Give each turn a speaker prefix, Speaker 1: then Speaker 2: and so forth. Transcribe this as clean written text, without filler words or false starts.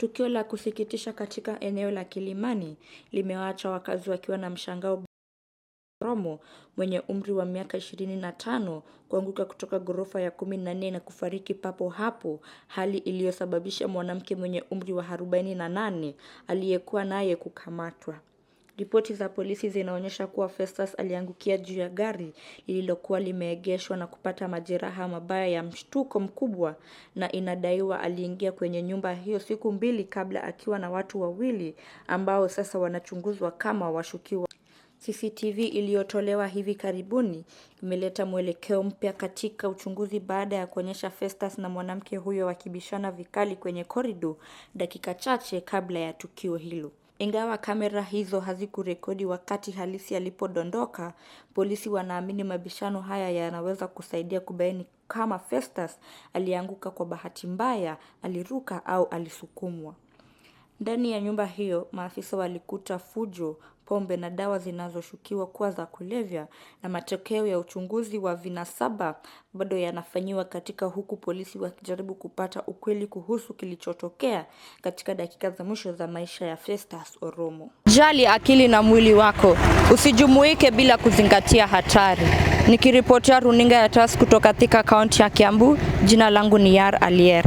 Speaker 1: Tukio la kusikitisha katika eneo la Kilimani limewaacha wakazi wakiwa na mshangao. Oromo mwenye umri wa miaka 25 kuanguka kutoka ghorofa ya 14 na kufariki papo hapo, hali iliyosababisha mwanamke mwenye umri wa 48 aliyekuwa naye kukamatwa. Ripoti za polisi zinaonyesha kuwa Festus aliangukia juu ya gari lililokuwa limeegeshwa na kupata majeraha mabaya ya mshtuko mkubwa, na inadaiwa aliingia kwenye nyumba hiyo siku mbili kabla akiwa na watu wawili ambao sasa wanachunguzwa kama washukiwa. CCTV iliyotolewa hivi karibuni imeleta mwelekeo mpya katika uchunguzi baada ya kuonyesha Festus na mwanamke huyo wakibishana vikali kwenye korido dakika chache kabla ya tukio hilo. Ingawa kamera hizo hazikurekodi wakati halisi alipodondoka, polisi wanaamini mabishano haya yanaweza kusaidia kubaini kama Festus alianguka kwa bahati mbaya, aliruka au alisukumwa. Ndani ya nyumba hiyo, maafisa walikuta fujo, pombe na dawa zinazoshukiwa kuwa za kulevya, na matokeo ya uchunguzi wa vinasaba bado yanafanyiwa katika, huku polisi wakijaribu kupata ukweli kuhusu kilichotokea katika dakika za mwisho za maisha ya Festus Oromo.
Speaker 2: Jali akili na mwili wako, usijumuike bila kuzingatia hatari. Nikiripotia runinga ya TAS kutoka katika kaunti ya Kiambu, jina langu ni Yar Alier.